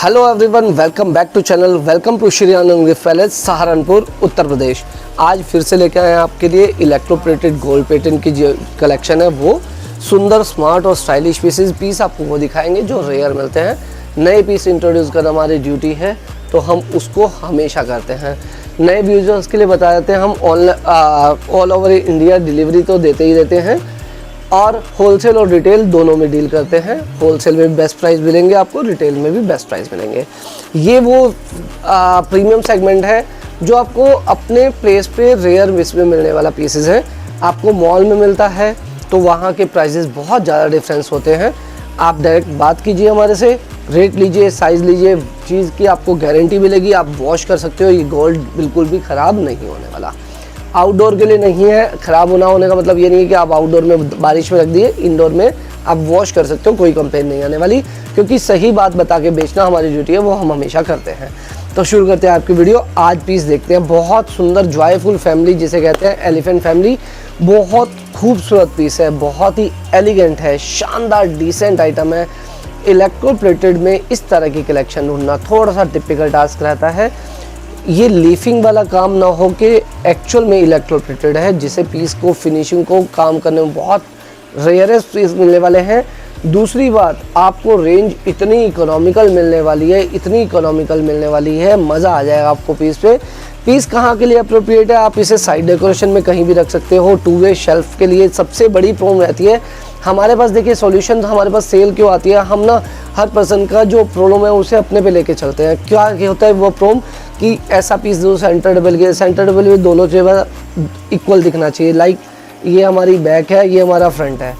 Hello everyone, welcome back to channel. Welcome to Shri Anand gift palace, Saharanpur, Uttar Pradesh. आज फिर से लेकर आए हैं आपके लिए इलेक्ट्रोप्लेटेड गोल्ड पैटर्न की जो कलेक्शन है, वो सुंदर, स्मार्ट और स्टाइलिश पीस आपको वो दिखाएंगे जो रेयर मिलते हैं। नए पीस इंट्रोड्यूस करना हमारी ड्यूटी है, तो हम उसको हमेशा करते हैं। नए यूजर्स के लिए बता देते हैं, हम ऑल ओवर इंडिया डिलीवरी तो देते ही देते हैं और होलसेल और रिटेल दोनों में डील करते हैं। होलसेल में भी बेस्ट प्राइस मिलेंगे आपको, रिटेल में भी बेस्ट प्राइस मिलेंगे। ये वो प्रीमियम सेगमेंट है जो आपको अपने प्लेस पे रेयर मिस में मिलने वाला पीसेस है। आपको मॉल में मिलता है तो वहाँ के प्राइसेस बहुत ज़्यादा डिफरेंस होते हैं। आप डायरेक्ट बात कीजिए हमारे से, रेट लीजिए, साइज़ लीजिए, चीज़ की आपको गारंटी मिलेगी। आप वॉश कर सकते हो, ये गोल्ड बिल्कुल भी ख़राब नहीं होने वाला। आउटडोर के लिए नहीं है, ख़राब होने का मतलब ये नहीं है कि आप आउटडोर में बारिश में रख दिए, इंडोर में आप वॉश कर सकते हो, कोई कंप्लेन नहीं आने वाली, क्योंकि सही बात बता के बेचना हमारी ड्यूटी है, वो हम हमेशा करते हैं। तो शुरू करते हैं आपकी वीडियो। आज पीस देखते हैं, बहुत सुंदर जॉयफुल फैमिली जिसे कहते हैं, एलिफेंट फैमिली। बहुत खूबसूरत पीस है, बहुत ही एलिगेंट है, शानदार डिसेंट आइटम है। इलेक्ट्रोप्लेटेड में इस तरह की कलेक्शन ढूंढना थोड़ा सा टिपिकल टास्क रहता है। ये लीफिंग वाला काम ना हो के एक्चुअल में इलेक्ट्रोप्लेटेड है, जिसे पीस को फिनिशिंग को काम करने में बहुत रेयरेस्ट पीस मिलने वाले हैं। दूसरी बात, आपको रेंज इतनी इकोनॉमिकल मिलने वाली है, इतनी इकोनॉमिकल मिलने वाली है, मज़ा आ जाएगा आपको पीस पे। पीस कहाँ के लिए अप्रोप्रिएट है, आप इसे साइड डेकोरेशन में कहीं भी रख सकते हो। टू वे शेल्फ के लिए सबसे बड़ी प्रॉब्लम रहती है हमारे पास। देखिए सॉल्यूशन हमारे पास सेल क्यों आती है, हम ना हर पर्सन का जो प्रॉब्लम है उसे अपने पे लेके चलते हैं। क्या होता है वो प्रॉब्लम कि ऐसा पीस जो सेंटर टेबल में दोनों जगह इक्वल दिखना चाहिए। लाइक ये हमारी बैक है, ये हमारा फ्रंट है,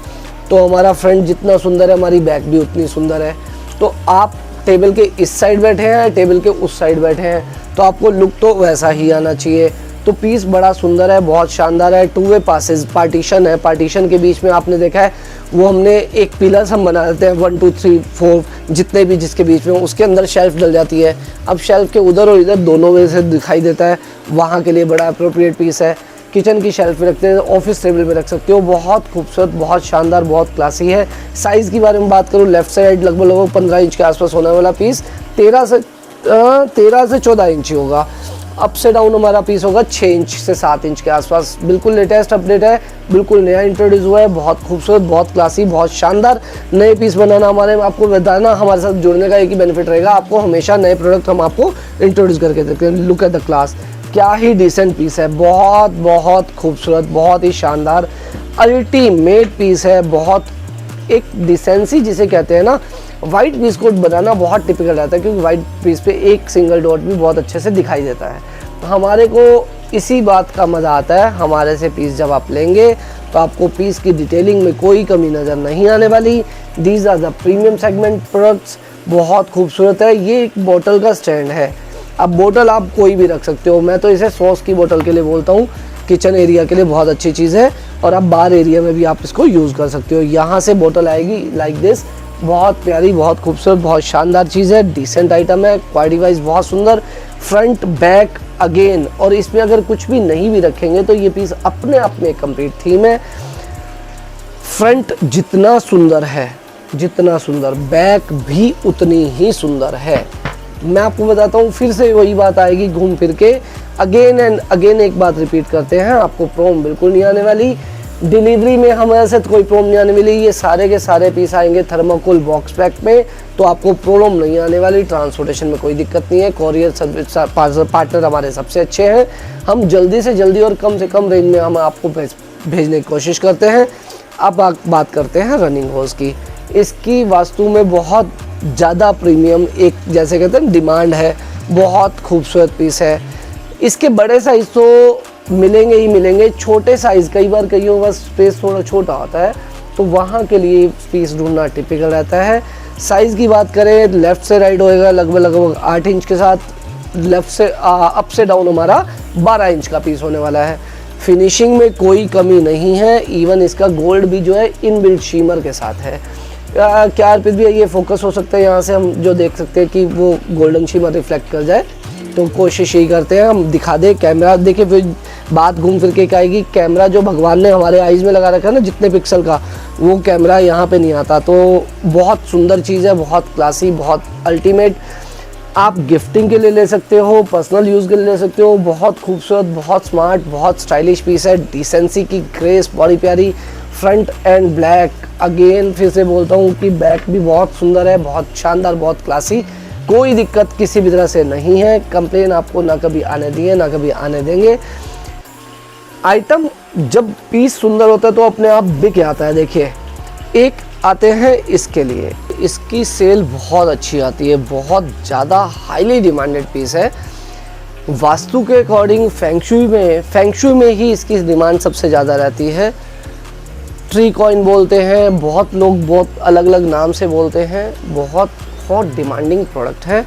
तो हमारा फ्रंट जितना सुंदर है हमारी बैक भी उतनी सुंदर है। तो आप टेबल के इस साइड बैठे हैं, टेबल के उस साइड बैठे हैं, तो आपको लुक तो वैसा ही आना चाहिए। तो पीस बड़ा सुंदर है, बहुत शानदार है। टू वे पासेस पार्टीशन है, पार्टीशन के बीच में आपने देखा है वो हमने एक पिलर्स हम बना देते हैं 1 2 3 4 जितने भी जिसके बीच में, उसके अंदर शेल्फ डल जाती है। अब शेल्फ के उधर और इधर दोनों में से दिखाई देता है, वहाँ के लिए बड़ा अप्रोप्रिएट पीस है। किचन की शेल्फ में रखते हैं, ऑफिस टेबल में रख सकते हो। बहुत खूबसूरत, बहुत शानदार, बहुत क्लासी है। साइज़ की बारे में बात करूँ, लेफ्ट साइड लगभग 15 इंच के आसपास होने वाला पीस 13 से 14 इंच होगा। अप से डाउन हमारा पीस होगा 6 इंच से 7 इंच के आसपास। बिल्कुल लेटेस्ट अपडेट है, बिल्कुल नया इंट्रोड्यूस हुआ है। बहुत खूबसूरत, बहुत क्लासी, बहुत शानदार नए पीस बनाना, हमारे आपको बताना, हमारे साथ जुड़ने का एक ही बेनिफिट रहेगा, आपको हमेशा नए प्रोडक्ट हम आपको इंट्रोड्यूस करके देखते हैं। लुक एट द क्लास, क्या ही डिसेंट पीस है, बहुत बहुत खूबसूरत, बहुत ही शानदार, अल्टीमेट पीस है। बहुत एक डिसेंसी जिसे कहते हैं ना, वाइट पीस को बनाना बहुत टिपिकल रहता है, क्योंकि वाइट पीस पे एक सिंगल डॉट भी बहुत अच्छे से दिखाई देता है। तो हमारे को इसी बात का मज़ा आता है, हमारे से पीस जब आप लेंगे तो आपको पीस की डिटेलिंग में कोई कमी नज़र नहीं आने वाली। These are the premium segment products. बहुत खूबसूरत है। ये एक बोतल का स्टैंड है। अब बोतल आप कोई भी रख सकते हो, मैं तो इसे सॉस की बोतल के लिए बोलता हूँ। किचन एरिया के लिए बहुत अच्छी चीज़ है, और आप बार एरिया में भी आप इसको यूज़ कर सकते हो। यहाँ से बोतल आएगी लाइक दिस, बहुत प्यारी, बहुत खूबसूरत, बहुत शानदार चीज़ है। डिसेंट आइटम है, क्वालिटी वाइज बहुत सुंदर। फ्रंट बैक अगेन, और इसमें अगर कुछ भी नहीं भी रखेंगे तो ये पीस अपने आप में कंप्लीट थीम है। फ्रंट जितना सुंदर है, जितना सुंदर, बैक भी उतनी ही सुंदर है। मैं आपको बताता हूँ, फिर से वही बात आएगी घूम फिर के, अगेन एंड अगेन एक बात रिपीट करते हैं, आपको प्रॉब्लम बिल्कुल नहीं आने वाली। डिलीवरी में हमारे से कोई प्रॉब्लम नहीं आने वाली। ये सारे के सारे पीस आएंगे थर्माकोल बॉक्स पैक में, तो आपको प्रॉब्लम नहीं आने वाली। ट्रांसपोर्टेशन में कोई दिक्कत नहीं है। कोरियर सर्विस पार्टनर हमारे सबसे अच्छे हैं। हम जल्दी से जल्दी और कम से कम रेंज में हम आपको भेजने की कोशिश करते हैं। अब बात करते हैं रनिंग होज की। इसकी वास्तु में बहुत ज़्यादा प्रीमियम, एक जैसे कहते हैं डिमांड है। बहुत खूबसूरत पीस है। इसके बड़े साइज तो मिलेंगे ही मिलेंगे, छोटे साइज़ कई बार कईयों का स्पेस थोड़ा छोटा होता है, तो वहाँ के लिए पीस ढूंढना टिपिकल रहता है। साइज़ की बात करें, लेफ़्ट से राइट होएगा लगभग 8 इंच के साथ। लेफ़्ट से अप से डाउन हमारा 12 इंच का पीस होने वाला है। फिनिशिंग में कोई कमी नहीं है। इवन इसका गोल्ड भी जो है इनबिल्ट शीमर के साथ है। क्या अर्पित भी ये फोकस हो सकता है, यहाँ से हम जो देख सकते हैं कि वो गोल्डन शीमर रिफ्लेक्ट कर जाए, तो कोशिश यही करते हैं हम दिखा दे। कैमरा देखिए, फिर बात घूम फिर के आएगी, कैमरा जो भगवान ने हमारे आइज़ में लगा रखा है ना, जितने पिक्सल का, वो कैमरा यहाँ पे नहीं आता। तो बहुत सुंदर चीज़ है, बहुत क्लासी, बहुत अल्टीमेट। आप गिफ्टिंग के लिए ले सकते हो, पर्सनल यूज़ के लिए ले सकते हो। बहुत खूबसूरत, बहुत स्मार्ट, बहुत स्टाइलिश पीस है। डिसेंसी की ग्रेस बड़ी प्यारी, फ्रंट एंड ब्लैक। अगेन फिर से बोलता हूँ कि बैक भी बहुत सुंदर है, बहुत शानदार, बहुत क्लासी। कोई दिक्कत किसी भी तरह से नहीं है। कंप्लेन आपको ना कभी आने दिए ना कभी आने देंगे। आइटम जब पीस सुंदर होता है तो अपने आप बिक आता है। देखिए, एक आते हैं इसके लिए, इसकी सेल बहुत अच्छी आती है, बहुत ज़्यादा हाईली डिमांडेड पीस है। वास्तु के अकॉर्डिंग फेंगशुई में ही इसकी डिमांड सबसे ज़्यादा रहती है। ट्री कॉइन बोलते हैं, बहुत लोग बहुत अलग अलग नाम से बोलते हैं। बहुत डिमांडिंग प्रोडक्ट है।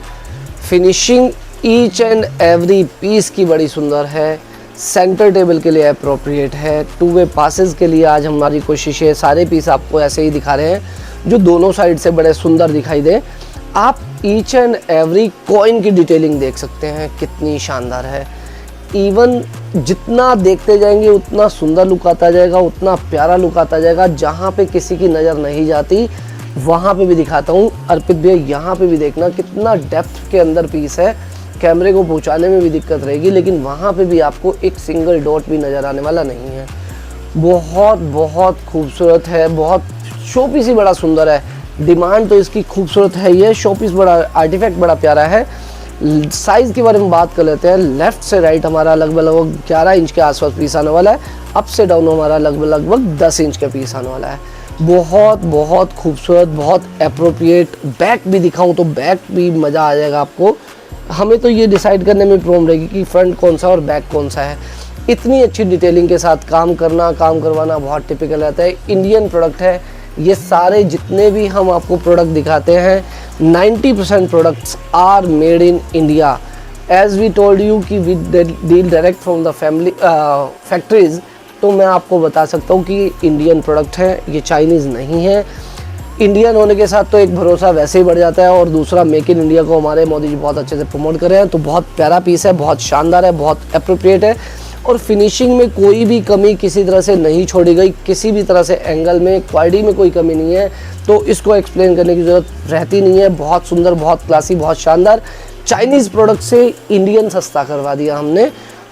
Finishing each and every piece की बड़ी सुंदर है। सेंटर टेबल के लिए अप्रोप्रिएट है। टू वे पासेस के लिए आज हमारी कोशिश है सारे पीस आपको ऐसे ही दिखा रहे हैं जो दोनों साइड से बड़े सुंदर दिखाई दे। आप ईच एंड एवरी कॉइन की डिटेलिंग देख सकते हैं कितनी शानदार है। इवन जितना देखते जाएंगे उतना सुंदर लुक आता जाएगा, उतना प्यारा लुक आता जाएगा। जहाँ पे किसी की नज़र नहीं जाती वहाँ पे भी दिखाता हूँ। अर्पित भैया, यहाँ पे भी देखना कितना डेप्थ के अंदर पीस है। कैमरे को पहुंचाने में भी दिक्कत रहेगी, लेकिन वहाँ पे भी आपको एक सिंगल डॉट भी नज़र आने वाला नहीं है। बहुत खूबसूरत है, बहुत शोपीस ही बड़ा सुंदर है। डिमांड तो इसकी खूबसूरत है, ये शोपीस बड़ा, आर्टिफैक्ट बड़ा प्यारा है। साइज़ के बारे में बात कर लेते हैं। लेफ़्ट से राइट हमारा लगभग 11 इंच के आसपास पीस आने वाला है। अप से डाउन हमारा लगभग 10 इंच का पीस आने वाला है। बहुत खूबसूरत, बहुत अप्रोप्रिएट। बैक भी दिखाऊँ तो बैक भी मज़ा आ जाएगा आपको। हमें तो ये डिसाइड करने में प्रॉब्लम रहेगी कि फ्रंट कौन सा और बैक कौन सा है। इतनी अच्छी डिटेलिंग के साथ काम करवाना बहुत टिपिकल रहता है। इंडियन प्रोडक्ट है ये सारे। जितने भी हम आपको प्रोडक्ट दिखाते हैं 90% products are made in India. As we told you कि we deal direct from the family factories, तो मैं आपको बता सकता हूँ कि इंडियन प्रोडक्ट है, ये चाइनीज़ नहीं है। इंडियन होने के साथ तो एक भरोसा वैसे ही बढ़ जाता है, और दूसरा मेक इन इंडिया को हमारे मोदी जी बहुत अच्छे से प्रमोट कर रहे हैं। तो बहुत प्यारा पीस है, बहुत शानदार है, बहुत अप्रोप्रिएट है। और फिनिशिंग में कोई भी कमी किसी तरह से नहीं छोड़ी गई, किसी भी तरह से एंगल में, क्वालिटी में कोई कमी नहीं है। तो इसको एक्सप्लेन करने की ज़रूरत रहती नहीं है। बहुत सुंदर, बहुत क्लासी, बहुत शानदार। चाइनीज़ प्रोडक्ट से इंडियन सस्ता करवा दिया हमने।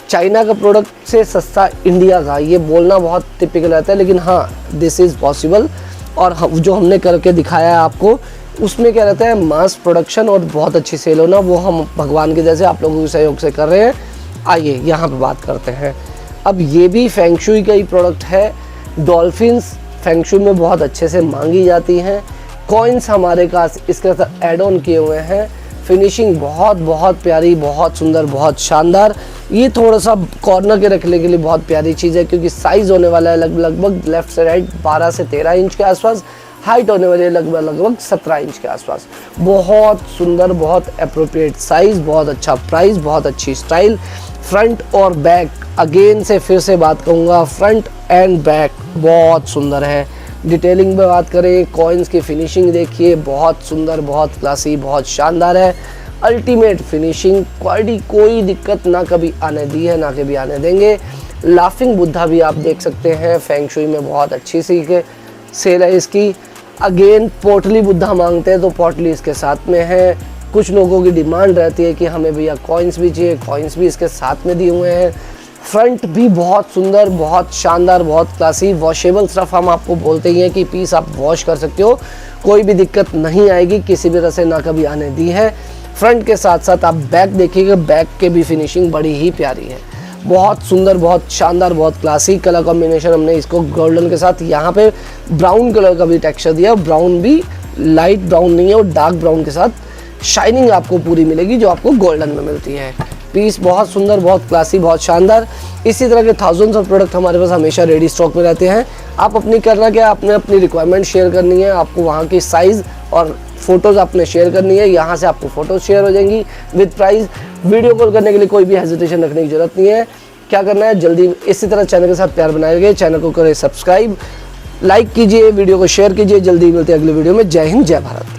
चाइना का प्रोडक्ट से सस्ता इंडिया का, ये बोलना बहुत टिपिकल रहता है, लेकिन हाँ, दिस इज़ पॉसिबल। और जो हमने करके दिखाया है आपको, उसमें क्या रहता है, मास प्रोडक्शन और बहुत अच्छी सेल होना, वो हम भगवान के जैसे आप लोगों के सहयोग से कर रहे हैं। आइए यहाँ पे बात करते हैं। अब ये भी फेंगशुई का ही प्रोडक्ट है। डॉल्फिन्स फेंगशुई में बहुत अच्छे से मांगी जाती हैं। कॉइन्स हमारे पास इसके साथ एड ऑन किए हुए हैं। फिनिशिंग बहुत प्यारी, बहुत सुंदर, बहुत शानदार। ये थोड़ा सा कॉर्नर के रखने के लिए बहुत प्यारी चीज़ है, क्योंकि साइज़ होने वाला है लगभग लेफ़्ट से राइट 12 से 13 इंच के आसपास। हाइट होने वाली है लगभग 17 इंच के आसपास। बहुत सुंदर, बहुत अप्रोप्रिएट साइज़, बहुत अच्छा प्राइस, बहुत अच्छी स्टाइल। फ्रंट और बैक, अगेन से फिर से बात कहूँगा, फ्रंट एंड बैक बहुत सुंदर है। डिटेलिंग में बात करें, कॉइन्स की फिनिशिंग देखिए, बहुत सुंदर, बहुत क्लासी, बहुत शानदार है। अल्टीमेट फिनिशिंग, क्वालिटी कोई दिक्कत ना कभी आने दी है ना कभी आने देंगे। लाफिंग बुद्धा भी आप देख सकते हैं, फेंगशुई में बहुत अच्छी सी के सेल है इसकी। अगेन पोटली बुद्धा मांगते हैं तो पोटली इसके साथ में है। कुछ लोगों की डिमांड रहती है कि हमें भैया कॉइन्स भी चाहिए, कॉइन्स भी इसके साथ में दिए हुए हैं। फ्रंट भी बहुत सुंदर, बहुत शानदार, बहुत क्लासी। वॉशेबल सिर्फ हम आपको बोलते ही हैं कि पीस आप वॉश कर सकते हो, कोई भी दिक्कत नहीं आएगी, किसी भी तरह से ना कभी आने दी है। फ्रंट के साथ साथ आप बैक देखिएगा, बैक के भी फिनिशिंग बड़ी ही प्यारी है। बहुत सुंदर, बहुत शानदार, बहुत क्लासी। कलर कॉम्बिनेशन हमने इसको गोल्डन के साथ, यहाँ पे ब्राउन कलर का भी टेक्सचर दिया। ब्राउन भी लाइट ब्राउन नहीं है, और डार्क ब्राउन के साथ शाइनिंग आपको पूरी मिलेगी जो आपको गोल्डन में मिलती है। पीस बहुत सुंदर, बहुत क्लासी, बहुत शानदार। इसी तरह के थाउजेंड्स ऑफ प्रोडक्ट हमारे पास हमेशा रेडी स्टॉक में रहते हैं। आप अपनी करना क्या, आपने अपनी रिक्वायरमेंट शेयर करनी है, आपको वहाँ की साइज़ और फोटोज़ आपने शेयर करनी है। यहाँ से आपको फ़ोटोज़ शेयर हो जाएंगी विद प्राइस। वीडियो कॉल करने के लिए कोई भी हेजिटेशन रखने की ज़रूरत नहीं है। क्या करना है, जल्दी इसी तरह चैनल के साथ प्यार बनाए रखिए। चैनल को करें सब्सक्राइब, लाइक कीजिए, वीडियो को शेयर कीजिए। जल्दी मिलते हैं अगले वीडियो में। जय हिंद, जय भारत।